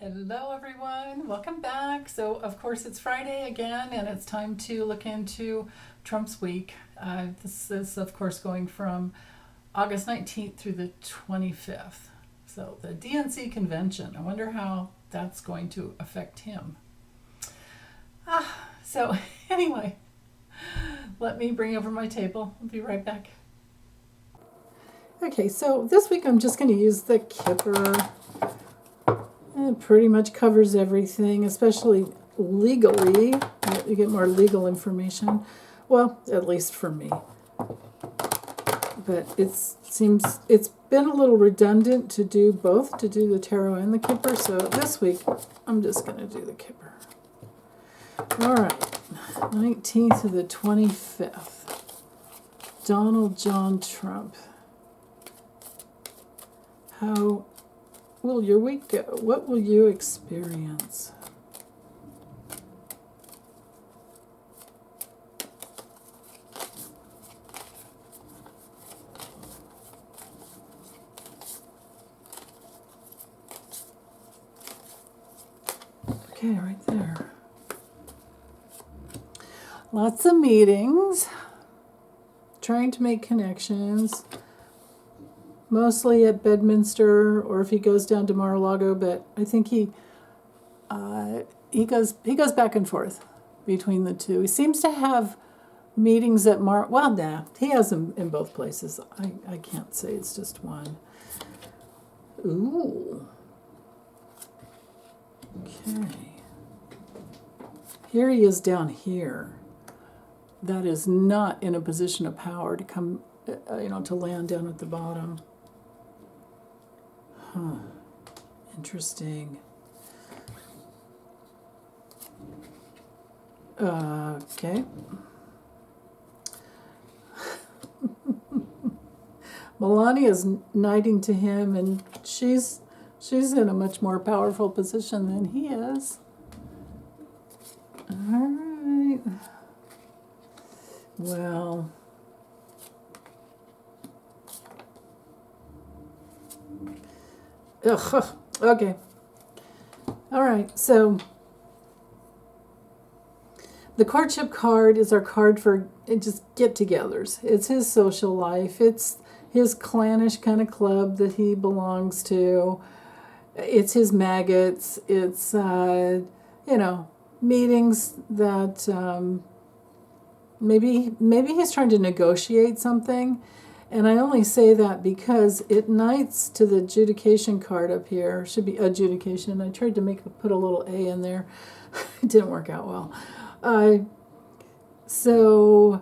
Hello everyone, welcome back. So of course it's Friday again and it's time to look into Trump's week. This is of course going from August 19th through the 25th. So the DNC convention, I wonder how that's going to affect him. So anyway, let me bring over my table. I'll be right back. Okay, so this week I'm just going to use the Kipper. It pretty much covers everything, especially legally. You get more legal information. Well, at least for me. But it seems it's been a little redundant to do both, to do the tarot and the Kipper. So this week, I'm just going to do the Kipper. All right, 19th to the 25th. Donald John Trump. How will your week go? What will you experience? Okay, right there. Lots of meetings, trying to make connections. Mostly at Bedminster, or if he goes down to Mar-a-Lago, but I think he goes back and forth between the two. He seems to have meetings at he has them in both places. I can't say it's just one. Ooh. Okay. Here he is down here. That is not in a position of power to come, to land down at the bottom. Huh. Interesting. Okay. Melania's knighting to him, and she's in a much more powerful position than he is. All right. Well. Ugh, okay. All right, so the courtship card is our card for just get-togethers. It's his social life. It's his clannish kind of club that he belongs to. It's his maggots. It's, meetings that maybe he's trying to negotiate something. And I only say that because it knights to the adjudication card up here. Should be adjudication. I tried to put a little A in there. It didn't work out well. So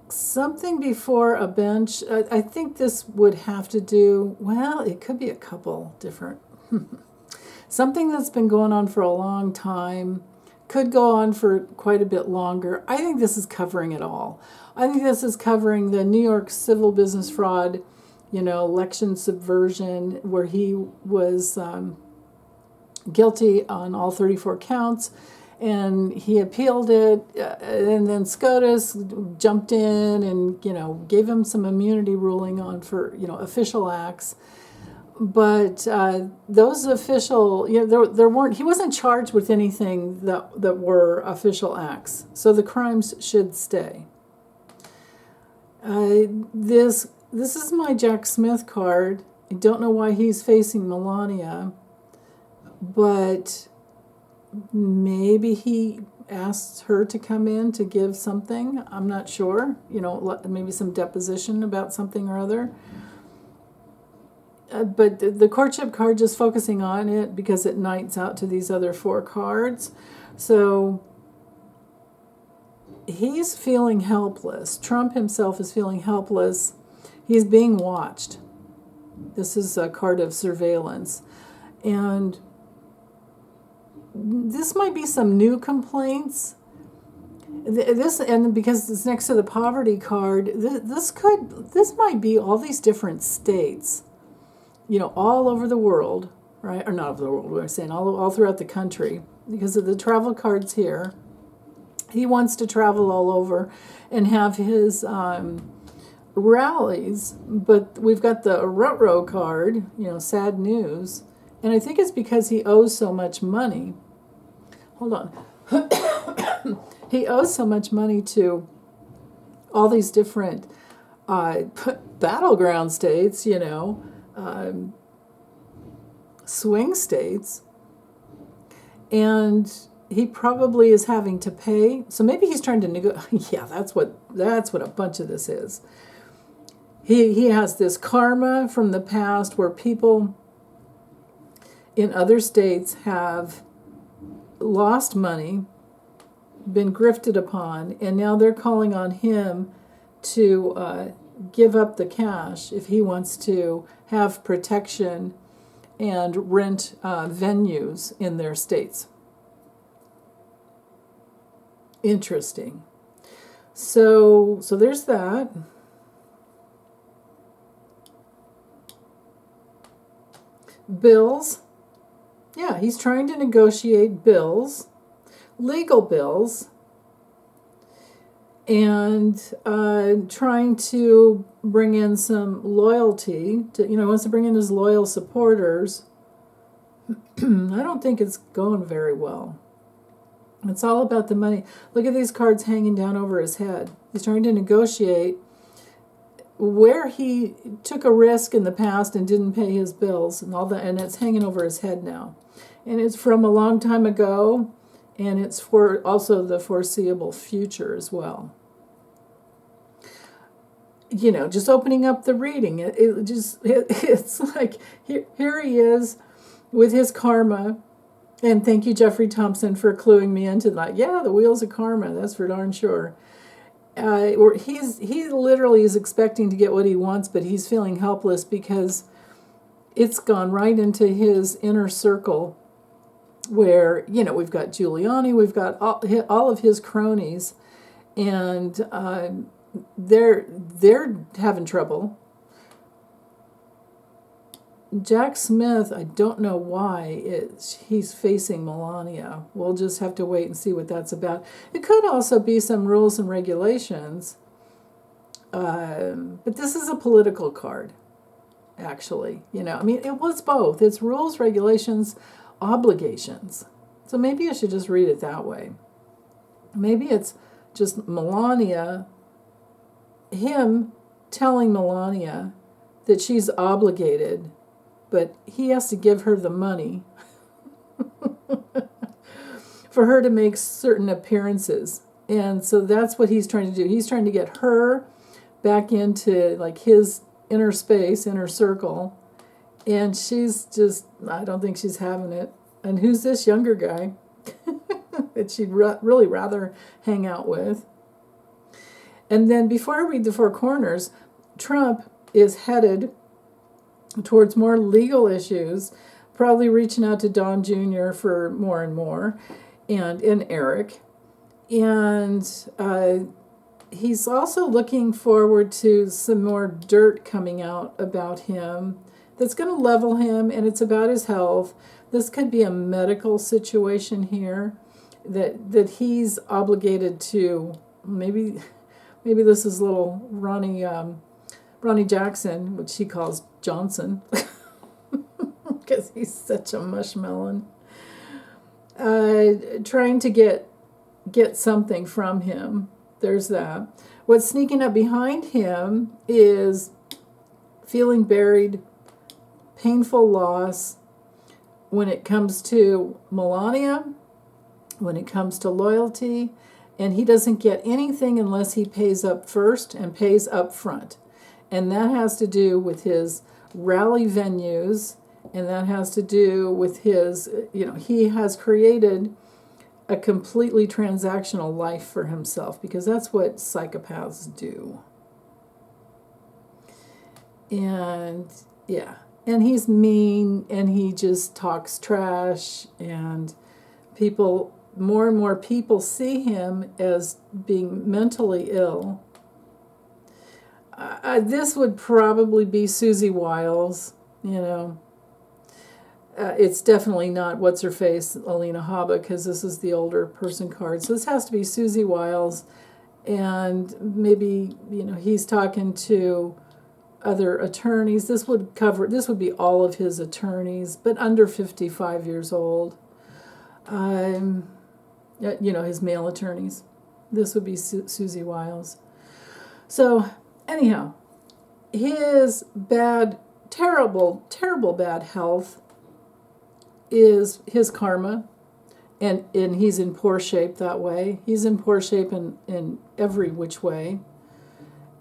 something before a bench. I think this would have to do, it could be a couple different. Something that's been going on for a long time. Could go on for quite a bit longer. I think this is covering it all. I think this is covering the New York civil business fraud, election subversion, where he was guilty on all 34 counts, and he appealed it, and then SCOTUS jumped in and, gave him some immunity ruling on for, official acts. But those official, there weren't. He wasn't charged with anything that were official acts, so the crimes should stay. This is my Jack Smith card. I don't know why he's facing Melania, but maybe he asked her to come in to give something. I'm not sure. Maybe some deposition about something or other. But the courtship card, just focusing on it because it knights out to these other four cards. So he's feeling helpless. Trump himself is feeling helpless. He's being watched. This is a card of surveillance. And this might be some new complaints. And because it's next to the poverty card, this might be all these different states. All over the world, right? Or not over the world, we're saying all throughout the country, because of the travel cards here. He wants to travel all over and have his rallies, but we've got the ruh-roh card, sad news. And I think it's because he owes so much money. Hold on. He owes so much money to all these different battleground states, swing states. And he probably is having to pay. So maybe he's trying to negotiate. Yeah, that's what a bunch of this is. He has this karma from the past where people in other states have lost money, been grifted upon, and now they're calling on him to give up the cash if he wants to have protection and rent venues in their states. Interesting. So there's that. Bills. Yeah, he's trying to negotiate bills, legal bills, and trying to bring in some loyalty. He wants to bring in his loyal supporters. I don't think it's going very well. It's all about the money. Look at these cards hanging down over his head. He's trying to negotiate where he took a risk in the past and didn't pay his bills and all that, and it's hanging over his head now. And it's from a long time ago, and it's for also the foreseeable future as well. Just opening up the reading, it's like here he is with his karma. And thank you, Jeffrey Thompson, for cluing me into that. Yeah, the wheels of karma, that's for darn sure. He literally is expecting to get what he wants, but he's feeling helpless because it's gone right into his inner circle where, we've got Giuliani, we've got all of his cronies, and they're having trouble. Jack Smith, I don't know why he's facing Melania. We'll just have to wait and see what that's about. It could also be some rules and regulations, but this is a political card, actually. It was both. It's rules, regulations, obligations. So maybe I should just read it that way. Maybe it's just Melania, him telling Melania that she's obligated, but he has to give her the money for her to make certain appearances. And so that's what he's trying to do. He's trying to get her back into his inner space, inner circle. And she's just, I don't think she's having it. And who's this younger guy that she'd really rather hang out with? And then before I read the Four Corners, Trump is headed towards more legal issues, probably reaching out to Don Jr. for more and more, and Eric. And he's also looking forward to some more dirt coming out about him that's going to level him, and it's about his health. This could be a medical situation here that he's obligated to. Maybe this is little Ronnie Jackson, which he calls Johnson, because he's such a mushmelon, trying to get something from him. There's that. What's sneaking up behind him is feeling buried, painful loss when it comes to Melania, when it comes to loyalty, and he doesn't get anything unless he pays up first and pays up front. And that has to do with his rally venues, and that has to do with his, he has created a completely transactional life for himself, because that's what psychopaths do. And yeah, and he's mean, and he just talks trash, and more and more people see him as being mentally ill. This would probably be Susie Wiles, It's definitely not what's-her-face, Alina Habba, because this is the older person card. So this has to be Susie Wiles, and maybe, he's talking to other attorneys. This would be all of his attorneys, but under 55 years old. His male attorneys. This would be Susie Wiles. So, anyhow, his terrible bad health is his karma, and he's in poor shape that way. He's in poor shape in every which way.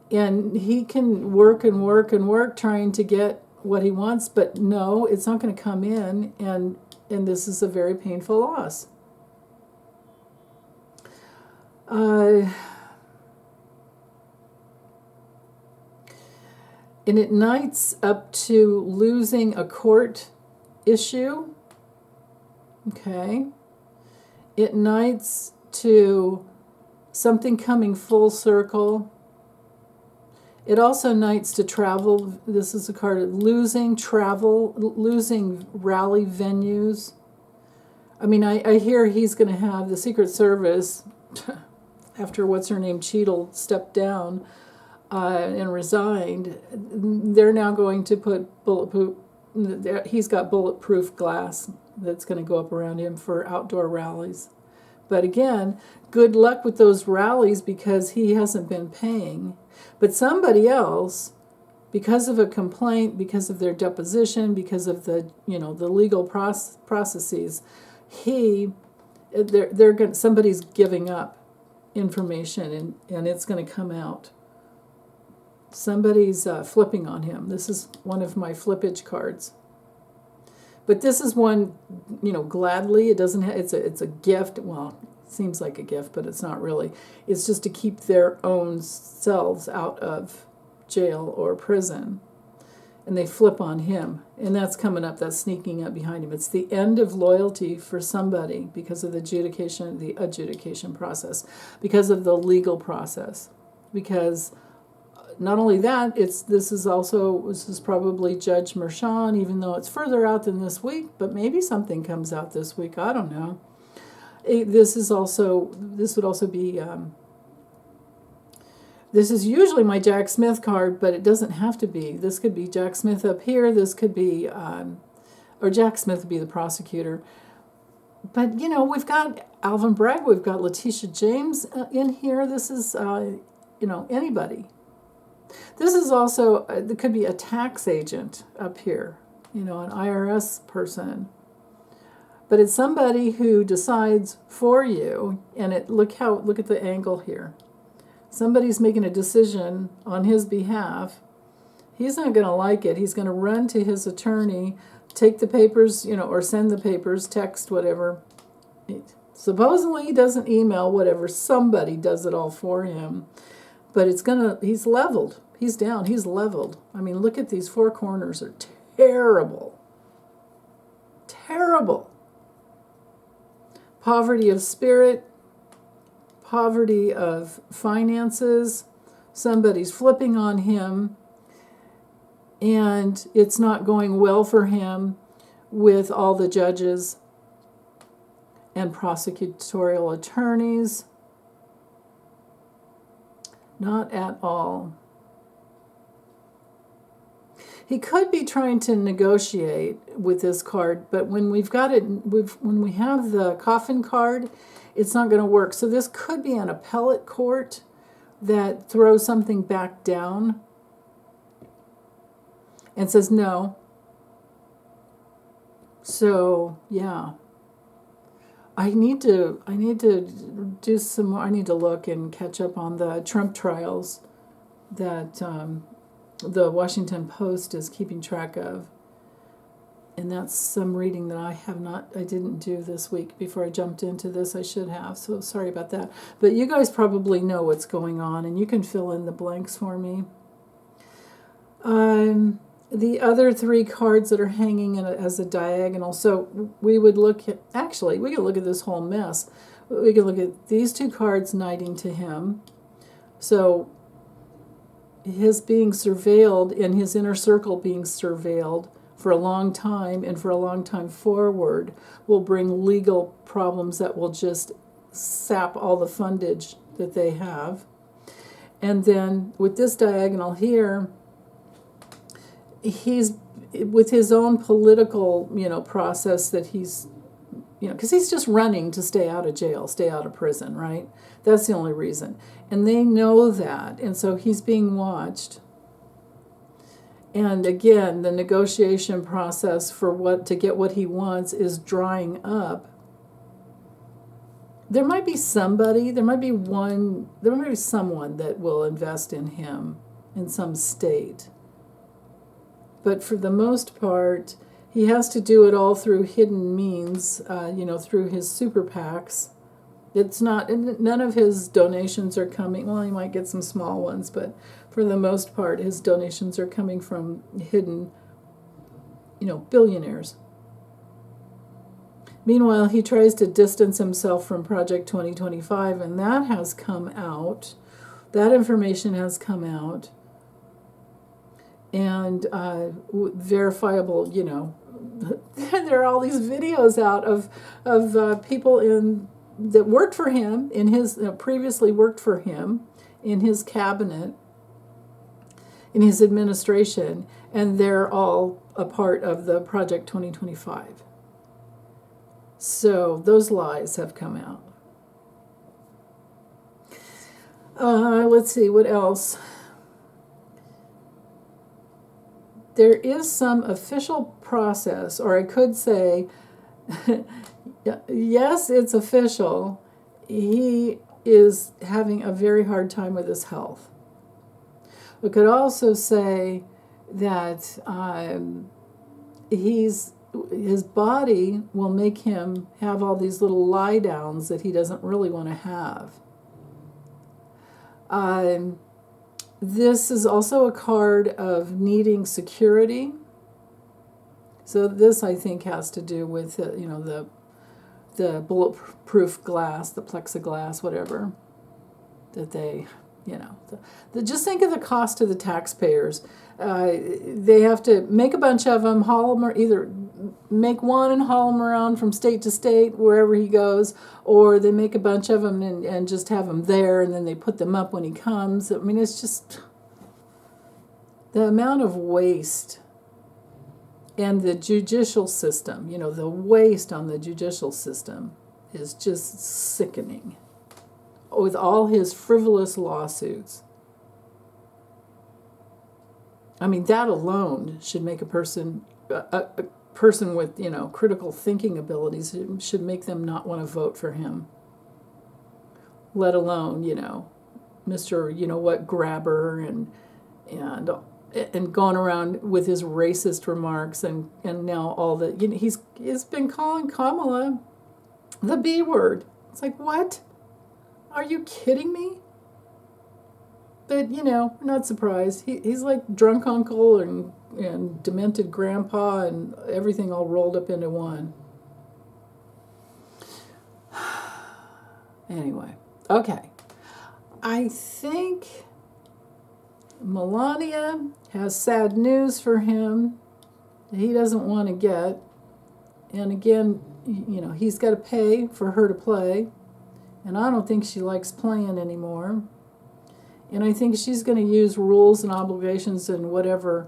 And he can work and work and work trying to get what he wants, but no, it's not going to come in, and this is a very painful loss. And it nights up to losing a court issue. Okay. It nights to something coming full circle. It also nights to travel. This is a card of losing travel, losing rally venues. I mean, I hear he's going to have the Secret Service, after what's-her-name Cheadle stepped down and resigned, they're now going to put he's got bulletproof glass that's going to go up around him for outdoor rallies. But again, good luck with those rallies because he hasn't been paying. But somebody else, because of a complaint, because of their deposition, because of the legal processes, somebody's giving up information and it's going to come out. Somebody's flipping on him. This is one of my flippage cards. But this is one, gladly. It doesn't have, it's a gift. Well, it seems like a gift, but it's not really. It's just to keep their own selves out of jail or prison. And they flip on him. And that's coming up, that's sneaking up behind him. It's the end of loyalty for somebody because of the adjudication process, because of the legal process. Because not only that, this is probably Judge Mershon, even though it's further out than this week, but maybe something comes out this week. I don't know. This would also be, this is usually my Jack Smith card, but it doesn't have to be. This could be Jack Smith up here. This could be, or Jack Smith would be the prosecutor. But, we've got Alvin Bragg, we've got Letitia James in here. This is, anybody. This is also, there could be a tax agent up here, an IRS person. But it's somebody who decides for you, and look at the angle here. Somebody's making a decision on his behalf. He's not going to like it. He's going to run to his attorney, take the papers, or send the papers, text, whatever. Supposedly he doesn't email, whatever. Somebody does it all for him. But he's leveled. He's down. He's leveled. I mean, look at these four corners are terrible. Terrible. Poverty of spirit, poverty of finances. Somebody's flipping on him, and it's not going well for him with all the judges and prosecutorial attorneys. Not at all. He could be trying to negotiate with this card, but when we have the coffin card, it's not going to work. So this could be an appellate court that throws something back down and says no. So yeah. I need to do some more. I need to look and catch up on the Trump trials that the Washington Post is keeping track of. And that's some reading that I didn't do this week before I jumped into this. I should have, so sorry about that. But you guys probably know what's going on, and you can fill in the blanks for me. The other three cards that are hanging as a diagonal, so we could look at this whole mess. We could look at these two cards knighting to him. So his being surveilled and his inner circle being surveilled for a long time and for a long time forward will bring legal problems that will just sap all the fundage that they have. And then with this diagonal here, he's with his own political, process that he's, because he's just running to stay out of jail, stay out of prison, right? That's the only reason. And they know that. And so he's being watched. And again, the negotiation process to get what he wants is drying up. There might be someone that will invest in him in some state. But for the most part, he has to do it all through hidden means, through his super PACs. None of his donations are coming, well, he might get some small ones, but for the most part, his donations are coming from hidden, billionaires. Meanwhile, he tries to distance himself from Project 2025, and that has come out. That information has come out. And verifiable, there are all these videos out of people that worked for him, previously worked for him in his cabinet, in his administration, and they're all a part of the Project 2025. So those lies have come out. Let's see, what else? There is some official process, or I could say, yes, it's official. He is having a very hard time with his health. We could also say that his body will make him have all these little lie downs that he doesn't really want to have. This is also a card of needing security. So this, I think, has to do with the bulletproof glass, the plexiglass, whatever that they. Just think of the cost to the taxpayers. They have to make a bunch of them, haul them, or either make one and haul them around from state to state, wherever he goes, or they make a bunch of them and just have them there, and then they put them up when he comes. I mean, it's just the amount of waste. And the judicial system, the waste on the judicial system is just sickening. With all his frivolous lawsuits. I mean, that alone should make a person with, critical thinking abilities, should make them not want to vote for him. Let alone, Mr. What grabber and going around with his racist remarks and now all the, he's been calling Kamala the B word. It's like, what? Are you kidding me? But, we're not surprised. He's like drunk uncle and demented grandpa and everything all rolled up into one. Anyway, okay. I think Melania has sad news for him that he doesn't want to get. And again, he's got to pay for her to play. And I don't think she likes playing anymore. And I think she's going to use rules and obligations and whatever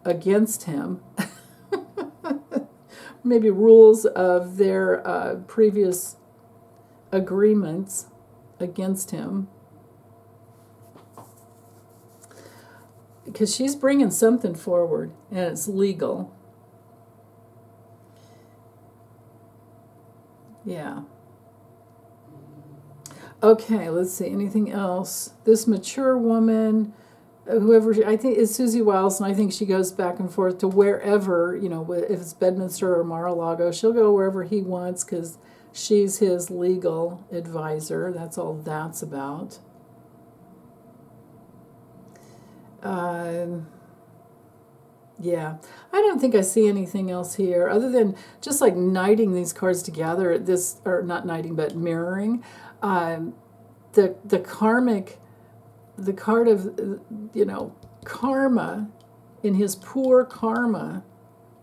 against him. Maybe rules of their previous agreements against him. Because she's bringing something forward, and it's legal. Yeah. Okay, let's see. Anything else? This mature woman, whoever, I think it's Susie Wiles, and I think she goes back and forth to wherever, if it's Bedminster or Mar-a-Lago, she'll go wherever he wants because she's his legal advisor. That's all that's about. Yeah, I don't think I see anything else here other than just like knighting these cards together. Or not knighting, but mirroring. The karmic, the card of, karma, in his poor karma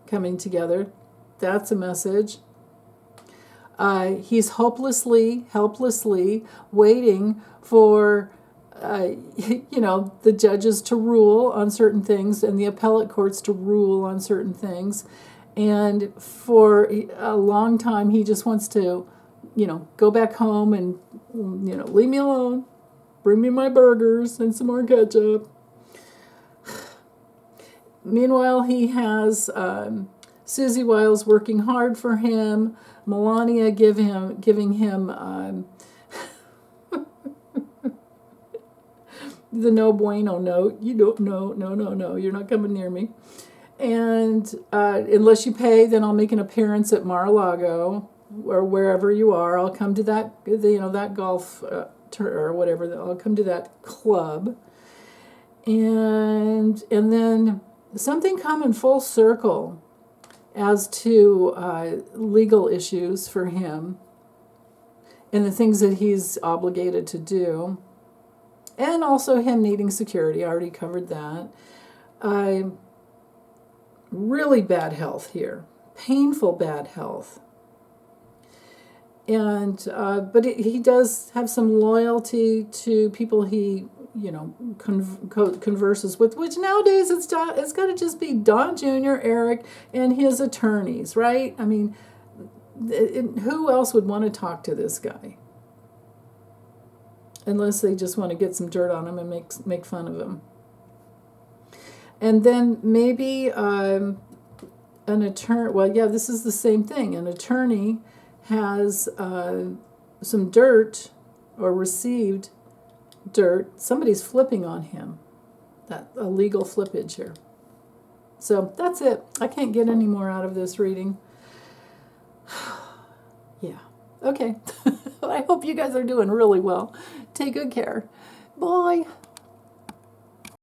coming together. That's a message. He's helplessly waiting for the judges to rule on certain things and the appellate courts to rule on certain things. And for a long time, he just wants to, go back home and, leave me alone. Bring me my burgers and some more ketchup. Meanwhile, he has Susie Wiles working hard for him. Melania giving him the no bueno note. You don't know, no, you're not coming near me. And unless you pay, then I'll make an appearance at Mar-a-Lago or wherever you are. I'll come to that, that golf or whatever. I'll come to that club. And then something come in full circle as to legal issues for him and the things that he's obligated to do. And also him needing security. I already covered that. Really bad health here. Painful bad health. And but he does have some loyalty to people he converses with, which nowadays it's got to just be Don Jr., Eric, and his attorneys, right? I mean, who else would want to talk to this guy? Unless they just want to get some dirt on him and make fun of him. And then maybe an attorney, well, yeah, this is the same thing. An attorney has some dirt or received dirt. Somebody's flipping on him. That illegal flippage here. So that's it. I can't get any more out of this reading. Yeah. Okay. I hope you guys are doing really well. Take good care. Bye.